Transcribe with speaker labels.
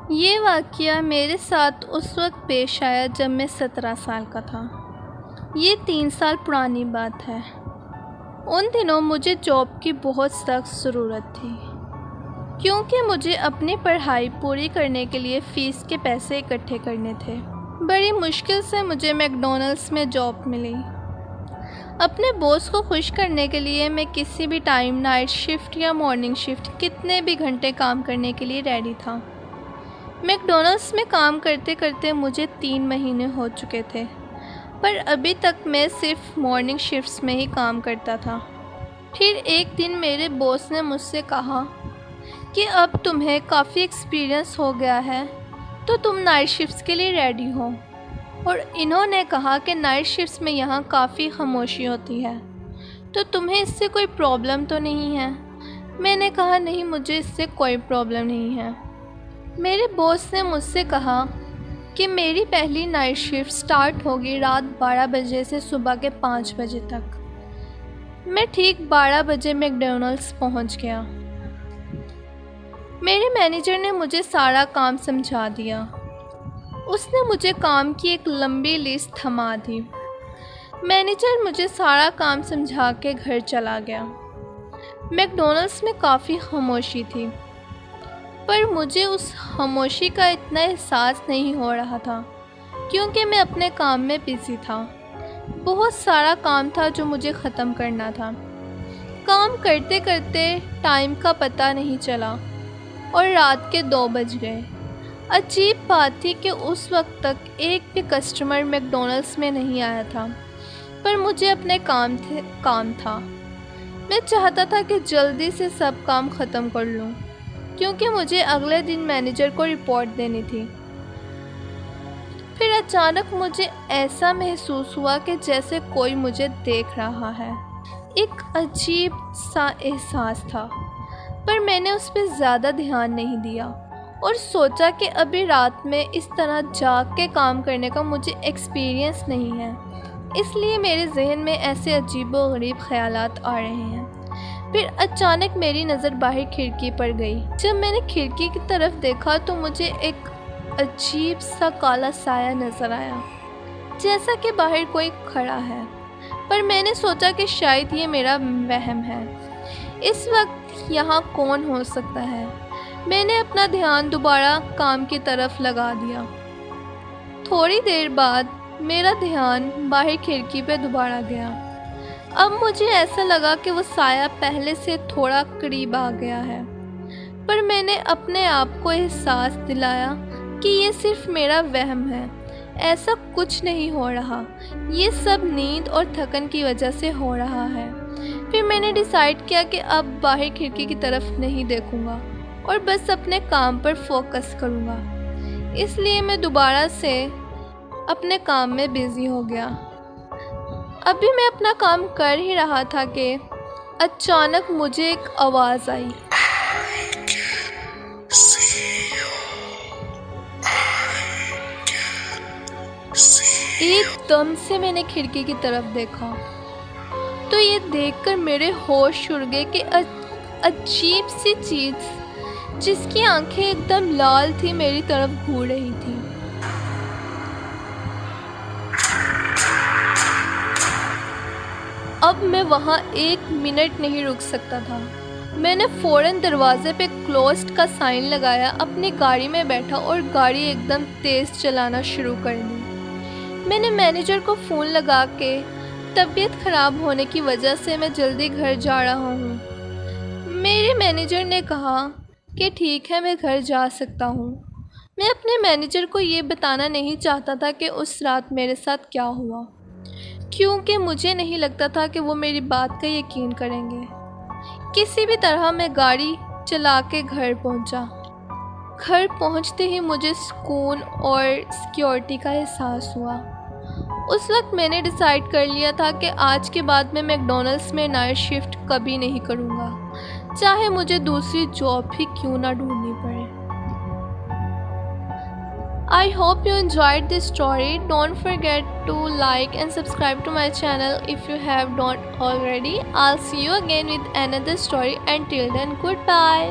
Speaker 1: ये वाक़या मेरे साथ उस वक्त पेश आया जब मैं 17 साल का था। ये 3 साल पुरानी बात है। उन दिनों मुझे जॉब की बहुत सख्त ज़रूरत थी, क्योंकि मुझे अपनी पढ़ाई पूरी करने के लिए फ़ीस के पैसे इकट्ठे करने थे। बड़ी मुश्किल से मुझे मैकडॉनल्ड्स में जॉब मिली। अपने बॉस को खुश करने के लिए मैं किसी भी टाइम नाइट शिफ्ट या मॉर्निंग शिफ्ट कितने भी घंटे काम करने के लिए रेडी था। मैकडॉनल्ड्स में काम करते करते मुझे 3 महीने हो चुके थे, पर अभी तक मैं सिर्फ मॉर्निंग शिफ्ट्स में ही काम करता था। फिर एक दिन मेरे बॉस ने मुझसे कहा कि अब तुम्हें काफ़ी एक्सपीरियंस हो गया है, तो तुम नाइट शिफ्ट्स के लिए रेडी हो। और इन्होंने कहा कि नाइट शिफ्ट्स में यहाँ काफ़ी खामोशी होती है, तो तुम्हें इससे कोई प्रॉब्लम तो नहीं है। मैंने कहा नहीं, मुझे इससे कोई प्रॉब्लम नहीं है। मेरे बॉस ने मुझसे कहा कि मेरी पहली नाइट शिफ्ट स्टार्ट होगी रात 12 बजे से सुबह के 5 बजे तक। मैं ठीक 12 बजे मैकडॉनल्ड्स पहुंच गया। मेरे मैनेजर ने मुझे सारा काम समझा दिया। उसने मुझे काम की एक लंबी लिस्ट थमा दी। मैनेजर मुझे सारा काम समझा के घर चला गया। मैकडॉनल्ड्स में काफ़ी खामोशी थी, पर मुझे उस खामोशी का इतना एहसास नहीं हो रहा था, क्योंकि मैं अपने काम में बिज़ी था। बहुत सारा काम था जो मुझे ख़त्म करना था। काम करते करते टाइम का पता नहीं चला और रात के 2 बज गए। अजीब बात थी कि उस वक्त तक एक भी कस्टमर मैकडॉनल्ड्स में नहीं आया था, पर मुझे अपने काम था। मैं चाहता था कि जल्दी से सब काम ख़त्म कर लूं, क्योंकि मुझे अगले दिन मैनेजर को रिपोर्ट देनी थी। फिर अचानक मुझे ऐसा महसूस हुआ कि जैसे कोई मुझे देख रहा है। एक अजीब सा एहसास था, पर मैंने उस पर ज़्यादा ध्यान नहीं दिया और सोचा कि अभी रात में इस तरह जाग के काम करने का मुझे एक्सपीरियंस नहीं है, इसलिए मेरे जहन में ऐसे अजीबोगरीब ख्यालात आ रहे हैं। फिर अचानक मेरी नज़र बाहर खिड़की पर गई। जब मैंने खिड़की की तरफ देखा तो मुझे एक अजीब सा काला साया नज़र आया, जैसा कि बाहर कोई खड़ा है। पर मैंने सोचा कि शायद ये मेरा वहम है। इस वक्त यहाँ कौन हो सकता है? मैंने अपना ध्यान दोबारा काम की तरफ लगा दिया। थोड़ी देर बाद मेरा ध्यान बाहर खिड़की पे दोबारा गया। अब मुझे ऐसा लगा कि वो साया पहले से थोड़ा करीब आ गया है, पर मैंने अपने आप को एहसास दिलाया कि ये सिर्फ मेरा वहम है, ऐसा कुछ नहीं हो रहा, ये सब नींद और थकन की वजह से हो रहा है। फिर मैंने डिसाइड किया कि अब बाहर खिड़की की तरफ नहीं देखूंगा और बस अपने काम पर फोकस करूंगा। इसलिए मैं दोबारा से अपने काम में बिज़ी हो गया। अभी मैं अपना काम कर ही रहा था कि अचानक मुझे एक आवाज़ आई। एकदम से मैंने खिड़की की तरफ देखा तो ये देखकर मेरे होश उड़ गए कि अजीब सी चीज़ जिसकी आंखें एकदम लाल थी मेरी तरफ घूर रही थी। अब मैं वहाँ 1 मिनट नहीं रुक सकता था। मैंने फ़ौरन दरवाज़े पे क्लोज्ड का साइन लगाया, अपनी गाड़ी में बैठा और गाड़ी एकदम तेज़ चलाना शुरू कर दी। मैंने मैनेजर को फ़ोन लगा के तबीयत ख़राब होने की वजह से मैं जल्दी घर जा रहा हूँ। मेरे मैनेजर ने कहा कि ठीक है, मैं घर जा सकता हूँ। मैं अपने मैनेजर को ये बताना नहीं चाहता था कि उस रात मेरे साथ क्या हुआ, क्योंकि मुझे नहीं लगता था कि वो मेरी बात का यकीन करेंगे। किसी भी तरह मैं गाड़ी चला के घर पहुंचा। घर पहुंचते ही मुझे सुकून और सिक्योरिटी का एहसास हुआ। उस वक्त मैंने डिसाइड कर लिया था कि आज के बाद मैं मैकडॉनल्ड्स में नाइट शिफ्ट कभी नहीं करूंगा, चाहे मुझे दूसरी जॉब भी क्यों ना ढूंढनी पड़े। I hope you enjoyed this story. Don't forget to like and subscribe to my channel if you have not already. I'll see you again with another story. Until then, goodbye.